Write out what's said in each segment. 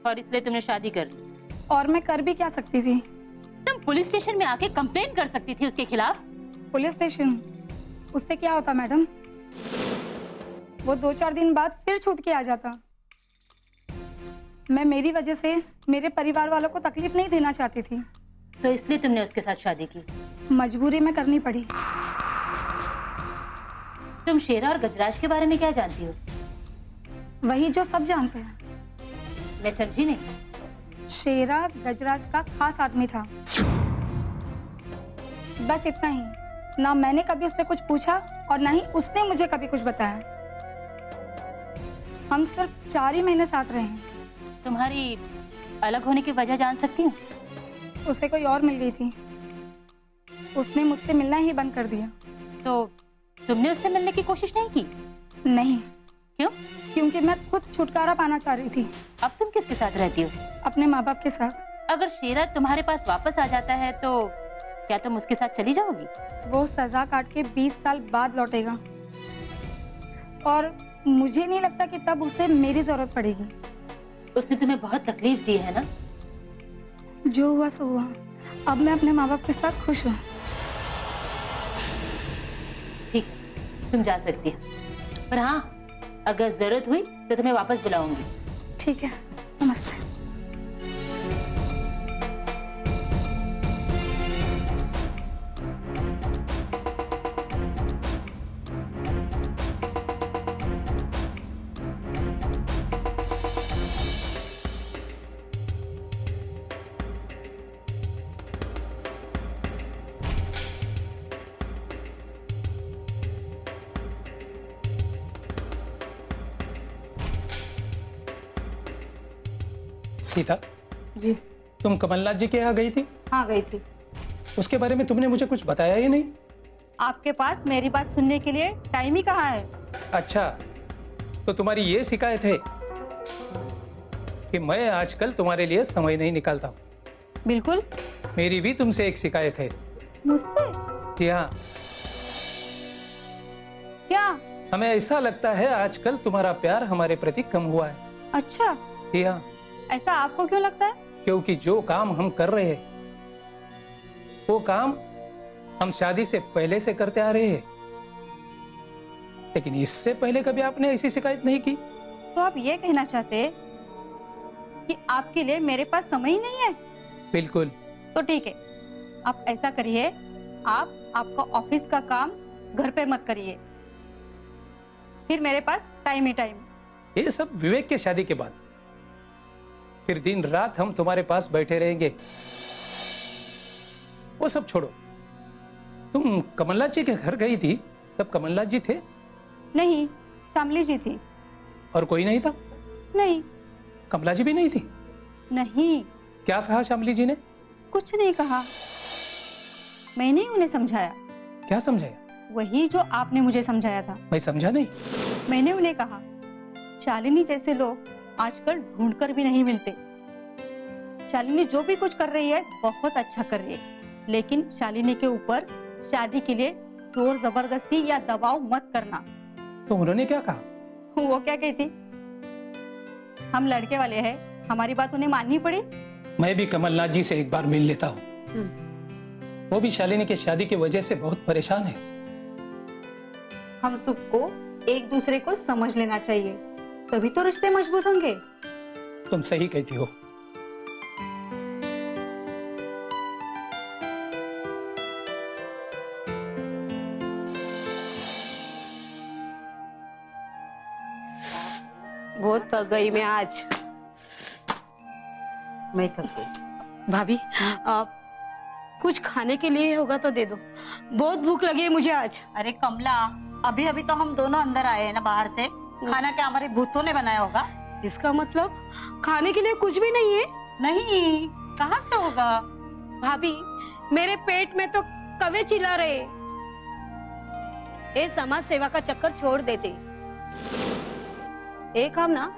और इसलिए तुमने शादी कर ली। और मैं कर भी क्या सकती थी? तुम पुलिस स्टेशन में आके कंप्लेन कर सकती थी उसके खिलाफ। Police station? उससे क्या होता मैडम? वो 2-4 दिन बाद फिर छूट के आ जाता। मैं मेरी वजह से मेरे परिवार वालों को तकलीफ नहीं देना चाहती थी। तो इसलिए तुमने उसके साथ शादी की? मजबूरी में करनी पड़ी। तुम शेरा और गजराज के बारे में क्या जानती हो? वही जो सब जानते हैं। मैं समझी नहीं। शेरा गजराज का खास आदमी था, बस इतना ही। ना मैंने कभी उससे कुछ पूछा और ना ही उसने मुझे कभी कुछ बताया। हम सिर्फ 4 ही महीने साथ रहे हैं। तुम्हारी अलग होने की वजह जान सकती हूँ? उसे कोई और मिल गई थी। उसने मुझसे मिलना ही बंद कर दिया। तो तुमने उससे मिलने की कोशिश नहीं की? नहीं। क्यों? क्योंकि मैं खुद छुटकारा पाना चाह रही थी। अब तुम किसके साथ रहती हो? अपने माँ बाप के साथ। अगर शेरा तुम्हारे पास वापस आ जाता है तो क्या तुम उसके साथ चली जाओगी? वो सजा काट के 20 साल बाद लौटेगा और मुझे नहीं लगता कि तब उसे मेरी जरूरत पड़ेगी। उसने तुम्हें बहुत तकलीफ दी है ना? जो हुआ सो हुआ। अब मैं अपने माँ बाप के साथ खुश हूँ। ठीक है, तुम जा सकती हो। पर हाँ, अगर जरूरत हुई तो तुम्हें वापस बुलाऊंगी। ठीक है, नमस्ते। सीता जी। तुम कमलनाथ जी के यहाँ गई थी? हाँ, गई थी। उसके बारे में तुमने मुझे कुछ बताया ही नहीं। आपके पास मेरी बात सुनने के लिए टाइम ही कहाँ है? अच्छा, तो तुम्हारी ये शिकायत है कि मैं आजकल तुम्हारे लिए समय नहीं निकालता हूँ। बिल्कुल। मेरी भी तुमसे एक शिकायत है। मुझसे? कि हाँ, क्या? हमें ऐसा लगता है आजकल तुम्हारा प्यार हमारे प्रति कम हुआ है। अच्छा, कि हाँ, ऐसा आपको क्यों लगता है? क्योंकि जो काम हम कर रहे हैं वो काम हम शादी से पहले से करते आ रहे हैं, लेकिन इससे पहले कभी आपने ऐसी शिकायत नहीं की। तो आप ये कहना चाहते हैं कि आपके लिए मेरे पास समय ही नहीं है? बिल्कुल। तो ठीक है, आप ऐसा करिए, आप आपका ऑफिस का काम घर पे मत करिए, फिर मेरे पास टाइम ही टाइम। ये सब विवेक के शादी के बाद, फिर दिन रात हम तुम्हारे पास बैठे रहेंगे। वो सब छोड़ो, तुम कमलनाथ जी के घर गई थी, तब कमलनाथ जी थे? नहीं, शामली जी थी। और कोई नहीं था? नहीं। कमला जी भी नहीं थी? नहीं। क्या कहा शामली जी ने? कुछ नहीं कहा, मैंने उन्हें समझाया। क्या समझाया? वही जो आपने मुझे समझाया था। मैं समझा नहीं। मैंने उन्हें कहा, शालिनी जैसे लोग आजकल ढूंढकर भी नहीं मिलते। शालिनी जो भी कुछ कर रही है बहुत अच्छा कर रही है, लेकिन शालिनी के ऊपर शादी के लिए जोर जबरदस्ती या दबाव मत करना। तो उन्होंने क्या कहा? वो क्या कहती? हम लड़के वाले हैं, हमारी बात उन्हें माननी पड़ी। मैं भी कमलनाथ जी से एक बार मिल लेता हूँ। वो भी शालिनी की शादी की वजह से बहुत परेशान है। हम सबको एक दूसरे को समझ लेना चाहिए, तभी तो रिश्ते मजबूत होंगे। तुम सही कहती हो। बहुत थक गई मैं आज। मैं थक गई। भाभी, आप कुछ खाने के लिए होगा तो दे दो, बहुत भूख लगी है मुझे आज। अरे कमला, अभी अभी तो हम दोनों अंदर आए हैं ना बाहर से। खाना क्या हमारे भूतों ने बनाया होगा? इसका मतलब खाने के लिए कुछ भी नहीं है? नहीं, कहाँ से होगा? भाभी, मेरे पेट में तो कौवे चिल्ला रहे। ये समाज सेवा का चक्कर छोड़ देते। ये काम ना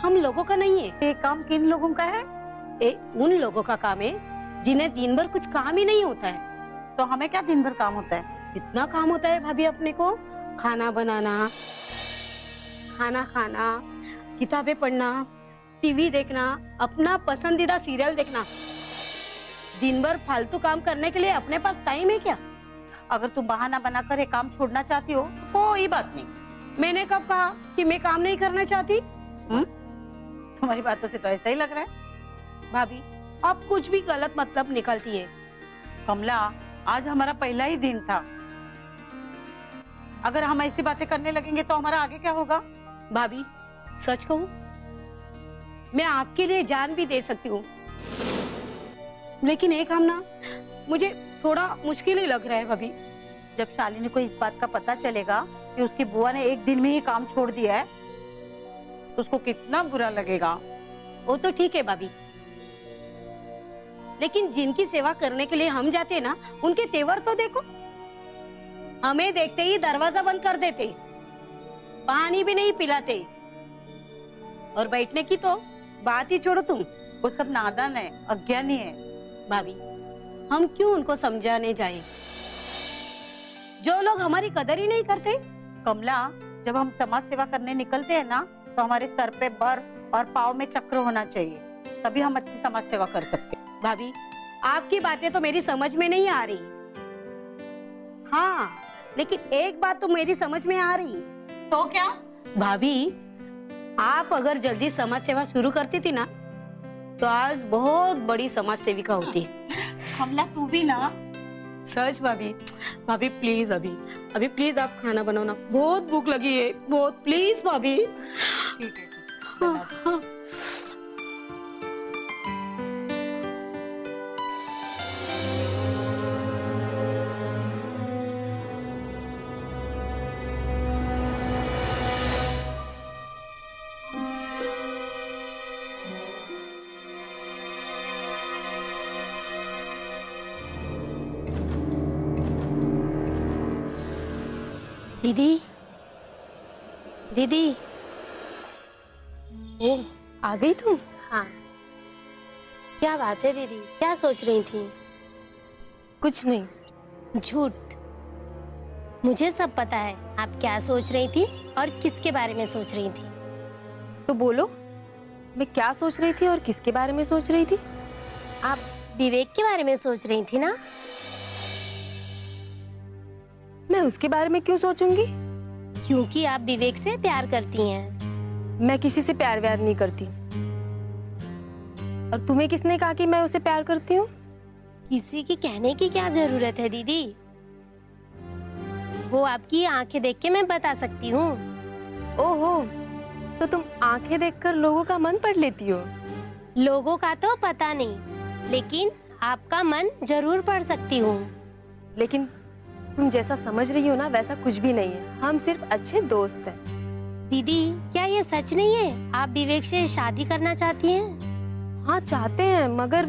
हम लोगों का नहीं है। ये काम किन लोगों का है? ये उन लोगों का काम है जिन्हें दिन भर कुछ काम ही नहीं होता है। तो हमें क्या दिन भर काम होता है? इतना काम होता है भाभी अपने को। खाना बनाना, खाना खाना, किताबें पढ़ना, टीवी देखना, अपना पसंदीदा सीरियल देखना। दिन भर फालतू काम करने के लिए अपने पास टाइम है क्या? अगर तुम बहाना बनाकर ये काम छोड़ना चाहती हो तो कोई बात नहीं। मैंने कब कहा कि मैं काम नहीं करना चाहती? तुम्हारी बातों से तो ऐसा ही लग रहा है। भाभी, आप कुछ भी गलत मतलब निकलती है। कमला, आज हमारा पहला ही दिन था। अगर हम ऐसी बातें करने लगेंगे तो हमारा आगे क्या होगा? भाभी, सच कहूं, मैं आपके लिए जान भी दे सकती हूँ, लेकिन एक काम ना मुझे थोड़ा मुश्किल ही लग रहा है भाभी। जब शालिनी को इस बात का पता चलेगा कि उसकी बुआ ने एक दिन में ही काम छोड़ दिया है तो उसको कितना बुरा लगेगा। वो तो ठीक है भाभी, लेकिन जिनकी सेवा करने के लिए हम जाते हैं ना, उनके तेवर तो देखो। हमें देखते ही दरवाजा बंद कर देते, पानी भी नहीं पिलाते, और बैठने की तो बात ही छोड़ो तुम। वो सब नादान है, अज्ञानी है। भाभी, हम क्यों उनको समझाने जाएं? जो लोग हमारी कदर ही नहीं करते। कमला, जब हम समाज सेवा करने निकलते हैं ना तो हमारे सर पे बर्फ और पाँव में चक्र होना चाहिए, तभी हम अच्छी समाज सेवा कर सकते हैं। भाभी, आपकी बातें तो मेरी समझ में नहीं आ रही। हाँ, लेकिन एक बात तो मेरी समझ में आ रही। तो क्या? भाभी, आप अगर जल्दी समाज सेवा शुरू करती थी ना तो आज बहुत बड़ी समाज सेविका होती। कमला, तू भी ना। सच भाभी। भाभी प्लीज, अभी प्लीज आप खाना बनाओ ना, बहुत भूख लगी है, बहुत, प्लीज भाभी। ठीक है, बना दो। दीदी, दीदी। ओ, आ गई तू? हाँ, क्या बात है दीदी, क्या सोच रही थी? कुछ नहीं। झूठ। मुझे सब पता है आप क्या सोच रही थी और किसके बारे में सोच रही थी। तो बोलो, मैं क्या सोच रही थी और किसके बारे में सोच रही थी? आप विवेक के बारे में सोच रही थी ना? मैं उसके बारे में क्यों सोचूंगी? क्योंकि आप विवेक से प्यार करती हैं। मैं किसी से प्यार व्यार नहीं करती। और तुम्हें किसने कहा कि मैं उसे प्यार करती हूँ? किसी की कहने की क्या जरूरत है दीदी, वो आपकी आंखें देख के मैं बता सकती हूँ। ओहो, तो तुम आंखें देखकर लोगों का मन पढ़ लेती हो? लोगों का तो पता नहीं, लेकिन आपका मन जरूर पढ़ सकती हूँ। लेकिन तुम जैसा समझ रही हो ना वैसा कुछ भी नहीं है। हम सिर्फ अच्छे दोस्त हैं। दीदी, क्या ये सच नहीं है? आप विवेक से शादी करना चाहती हैं? हाँ, चाहते हैं, मगर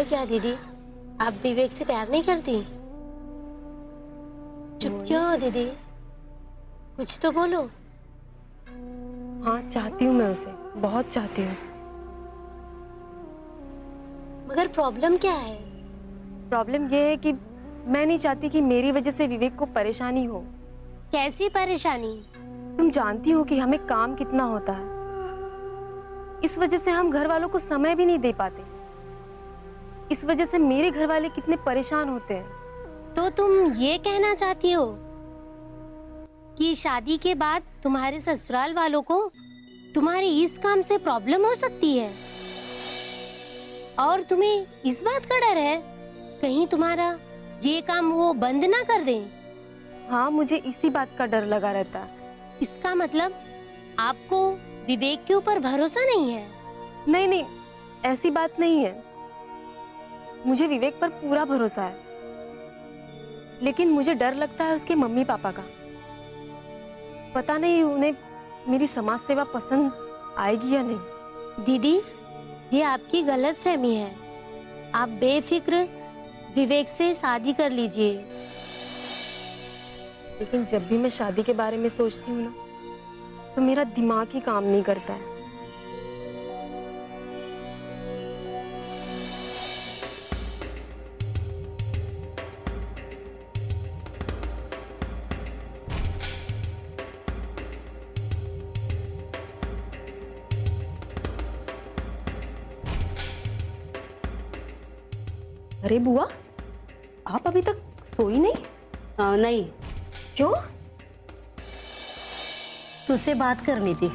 क्या दीदी, आप विवेक से प्यार नहीं करती? चुप क्यों हो दीदी, कुछ तो बोलो। हाँ, चाहती हूँ, मैं उसे बहुत चाहती हूँ। मगर प्रॉब्लम क्या है? प्रॉब्लम ये है कि मैं नहीं चाहती कि मेरी वजह से विवेक को परेशानी हो। कैसी परेशानी? तुम जानती हो कि हमें काम कितना होता है, इस वजह से हम घर वालों को समय भी नहीं दे पाते। इस वजह से मेरे घर वाले कितने परेशान होते हैं। तो तुम ये कहना चाहती हो कि शादी के बाद तुम्हारे ससुराल वालों को तुम्हारे इस काम से प्रॉब्लम हो सकती है, और तुम्हें इस बात का डर है कहीं तुम्हारा ये काम वो बंद ना कर दें? हाँ, मुझे इसी बात का डर लगा रहता है। इसका मतलब आपको विवेक के ऊपर भरोसा नहीं है? नहीं नहीं, ऐसी बात नहीं है। मुझे विवेक पर पूरा भरोसा है, लेकिन मुझे डर लगता है उसके मम्मी पापा का। पता नहीं उन्हें मेरी समाज सेवा पसंद आएगी या नहीं। दीदी, ये आपकी गलतफहमी है। आप बेफिक्र विवेक से शादी कर लीजिए। लेकिन जब भी मैं शादी के बारे में सोचती हूँ ना, तो मेरा दिमाग ही काम नहीं करता है। अरे बुआ, आप अभी तक सोई नहीं? नहीं, क्यों? तुझसे बात करनी थी।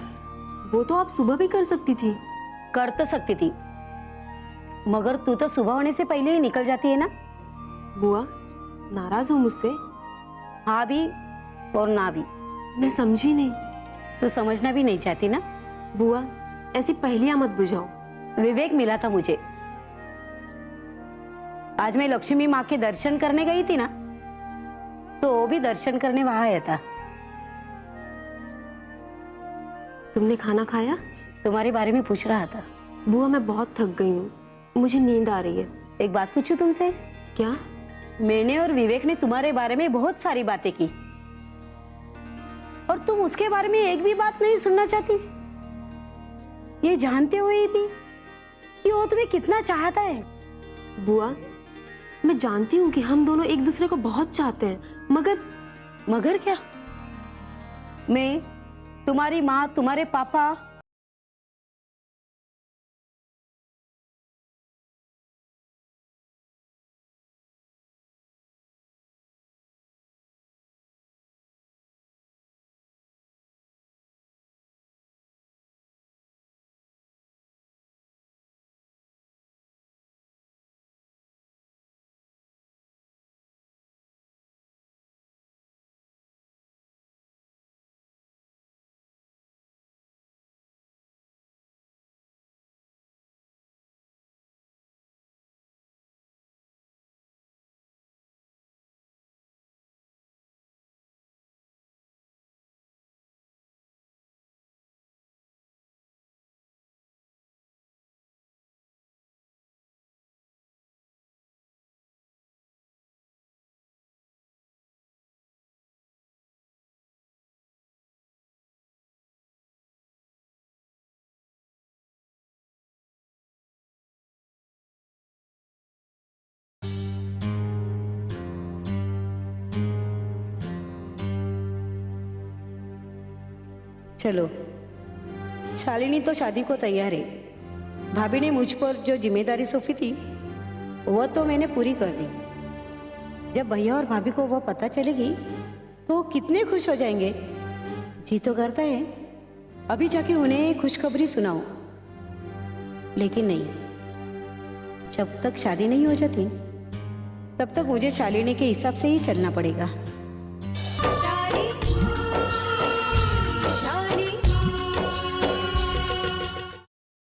वो तो आप सुबह भी कर सकती थी। कर तो सकती थी, मगर तू तो सुबह होने से पहले ही निकल जाती है ना। बुआ, नाराज हो मुझसे? हाँ भी और ना भी। मैं समझी नहीं। तू समझना भी नहीं चाहती ना। बुआ, ऐसी पहेलियां मत बुझाओ। विवेक मिला था मुझे। आज मैं लक्ष्मी माँ के दर्शन करने गई थी ना, तो वो भी दर्शन करने वहां आया था। तुमने खाना खाया? तुम्हारे बारे में पूछ रहा था। बुआ, मैं बहुत थक गई हूँ, मुझे नींद आ रही है। एक बात पूछूं तुमसे? क्या? मैंने और विवेक ने तुम्हारे बारे में बहुत सारी बातें की, और तुम उसके बारे में एक भी बात नहीं सुनना चाहती, ये जानते हुए भी कि वो तुम्हें कितना चाहता है। बुआ, मैं जानती हूँ कि हम दोनों एक दूसरे को बहुत चाहते हैं, मगर क्या? मैं, तुम्हारी माँ, तुम्हारे पापा, चलो, शालिनी तो शादी को तैयार है। भाभी ने मुझ पर जो जिम्मेदारी सौंपी थी वह तो मैंने पूरी कर दी। जब भैया और भाभी को वह पता चलेगी तो वो कितने खुश हो जाएंगे। जी तो करता है अभी जाके उन्हें खुशखबरी सुनाऊं, लेकिन नहीं, जब तक शादी नहीं हो जाती तब तक मुझे शालिनी के हिसाब से ही चलना पड़ेगा।